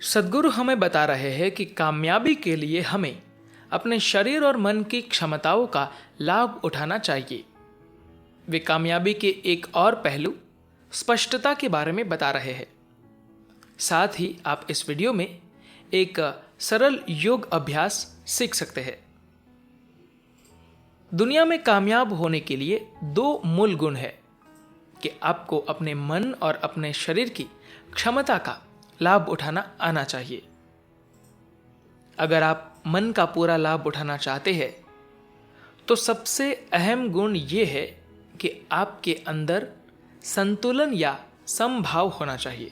सद्गुरु हमें बता रहे हैं कि कामयाबी के लिए हमें अपने शरीर और मन की क्षमताओं का लाभ उठाना चाहिए। वे कामयाबी के एक और पहलू स्पष्टता के बारे में बता रहे हैं। साथ ही आप इस वीडियो में एक सरल योग अभ्यास सीख सकते हैं। दुनिया में कामयाब होने के लिए दो मूल गुण है कि आपको अपने मन और अपने शरीर की क्षमता का लाभ उठाना आना चाहिए। अगर आप मन का पूरा लाभ उठाना चाहते हैं तो सबसे अहम गुण यह है कि आपके अंदर संतुलन या समभाव होना चाहिए।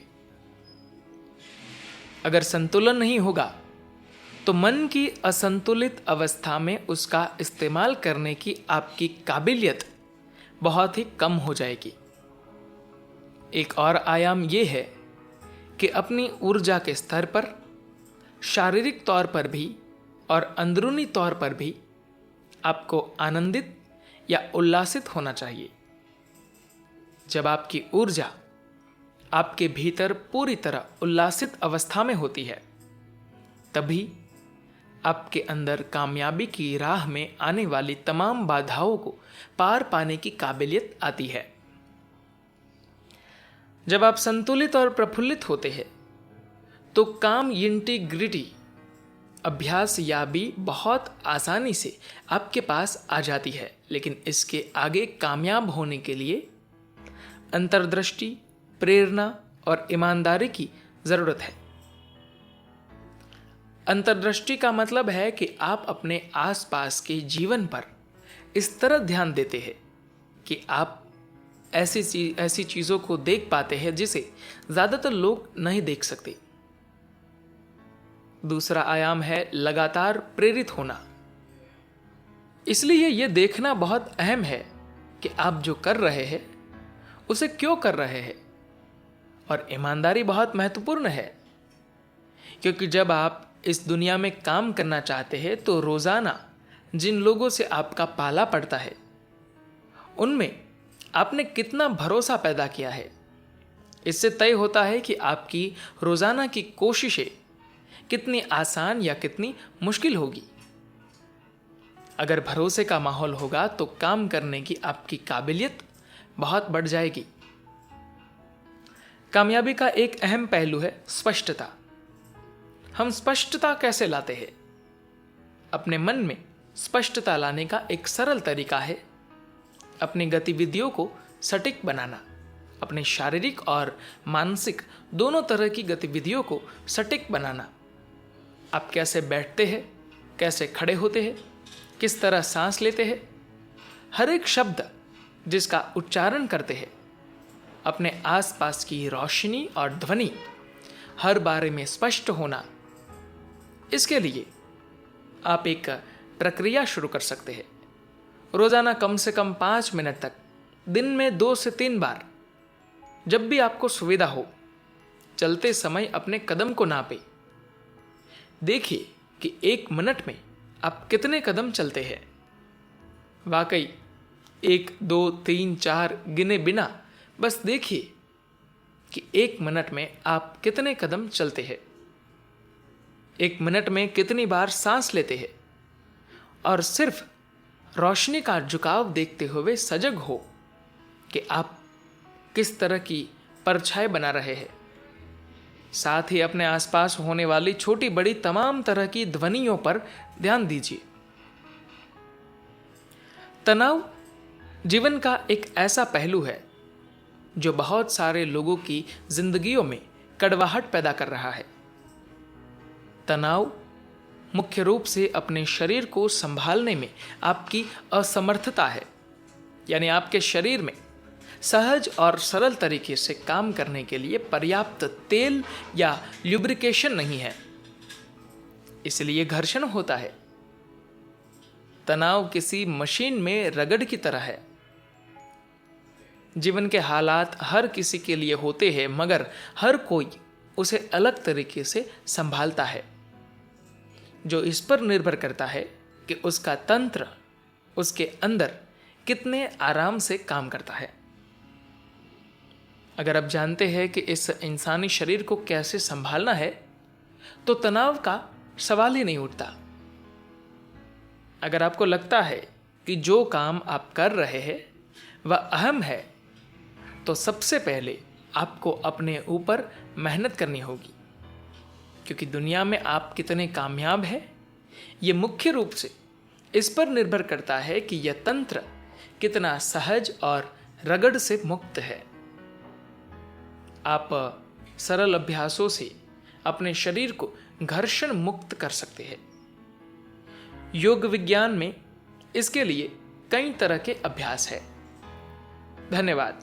अगर संतुलन नहीं होगा तो मन की असंतुलित अवस्था में उसका इस्तेमाल करने की आपकी काबिलियत बहुत ही कम हो जाएगी। एक और आयाम यह है कि अपनी ऊर्जा के स्तर पर, शारीरिक तौर पर भी और अंदरूनी तौर पर भी आपको आनंदित या उल्लासित होना चाहिए। जब आपकी ऊर्जा आपके भीतर पूरी तरह उल्लासित अवस्था में होती है, तभी आपके अंदर कामयाबी की राह में आने वाली तमाम बाधाओं को पार पाने की काबिलियत आती है। जब आप संतुलित और प्रफुल्लित होते हैं तो काम इंटीग्रिटी अभ्यास या भी बहुत आसानी से आपके पास आ जाती है। लेकिन इसके आगे कामयाब होने के लिए अंतर्दृष्टि, प्रेरणा और ईमानदारी की जरूरत है। अंतर्दृष्टि का मतलब है कि आप अपने आसपास के जीवन पर इस तरह ध्यान देते हैं कि आप ऐसी चीजों को देख पाते हैं जिसे ज्यादातर लोग नहीं देख सकते। दूसरा आयाम है लगातार प्रेरित होना। इसलिए यह देखना बहुत अहम है कि आप जो कर रहे हैं उसे क्यों कर रहे हैं। और ईमानदारी बहुत महत्वपूर्ण है, क्योंकि जब आप इस दुनिया में काम करना चाहते हैं तो रोजाना जिन लोगों से आपका पाला पड़ता है उनमें आपने कितना भरोसा पैदा किया है, इससे तय होता है कि आपकी रोजाना की कोशिशें कितनी आसान या कितनी मुश्किल होगी। अगर भरोसे का माहौल होगा तो काम करने की आपकी काबिलियत बहुत बढ़ जाएगी। कामयाबी का एक अहम पहलू है स्पष्टता। हम स्पष्टता कैसे लाते हैं? अपने मन में स्पष्टता लाने का एक सरल तरीका है अपनी गतिविधियों को सटीक बनाना। अपने शारीरिक और मानसिक दोनों तरह की गतिविधियों को सटीक बनाना। आप कैसे बैठते हैं, कैसे खड़े होते हैं, किस तरह सांस लेते हैं, हर एक शब्द जिसका उच्चारण करते हैं, अपने आसपास की रोशनी और ध्वनि हर बारे में स्पष्ट होना। इसके लिए आप एक प्रक्रिया शुरू कर सकते हैं। रोजाना कम से कम 5 मिनट तक, दिन में 2 से 3 बार, जब भी आपको सुविधा हो, चलते समय अपने कदम को नापे। देखिए कि 1 मिनट में आप कितने कदम चलते हैं। वाकई 1, 2, 3, 4 गिने बिना बस देखिए कि 1 मिनट में आप कितने कदम चलते हैं, 1 मिनट में कितनी बार सांस लेते हैं। और सिर्फ रोशनी का झुकाव देखते हुए सजग हो कि आप किस तरह की परछाई बना रहे हैं। साथ ही अपने आसपास होने वाली छोटी बड़ी तमाम तरह की ध्वनियों पर ध्यान दीजिए। तनाव जीवन का एक ऐसा पहलू है जो बहुत सारे लोगों की जिंदगियों में कड़वाहट पैदा कर रहा है। तनाव मुख्य रूप से अपने शरीर को संभालने में आपकी असमर्थता है, यानी आपके शरीर में सहज और सरल तरीके से काम करने के लिए पर्याप्त तेल या ल्यूब्रिकेशन नहीं है, इसलिए घर्षण होता है। तनाव किसी मशीन में रगड़ की तरह है। जीवन के हालात हर किसी के लिए होते हैं, मगर हर कोई उसे अलग तरीके से संभालता है, जो इस पर निर्भर करता है कि उसका तंत्र उसके अंदर कितने आराम से काम करता है। अगर आप जानते हैं कि इस इंसानी शरीर को कैसे संभालना है तो तनाव का सवाल ही नहीं उठता। अगर आपको लगता है कि जो काम आप कर रहे हैं वह अहम है, तो सबसे पहले आपको अपने ऊपर मेहनत करनी होगी, क्योंकि दुनिया में आप कितने कामयाब हैं ये मुख्य रूप से इस पर निर्भर करता है कि यह तंत्र कितना सहज और रगड़ से मुक्त है। आप सरल अभ्यासों से अपने शरीर को घर्षण मुक्त कर सकते हैं। योग विज्ञान में इसके लिए कई तरह के अभ्यास है। धन्यवाद।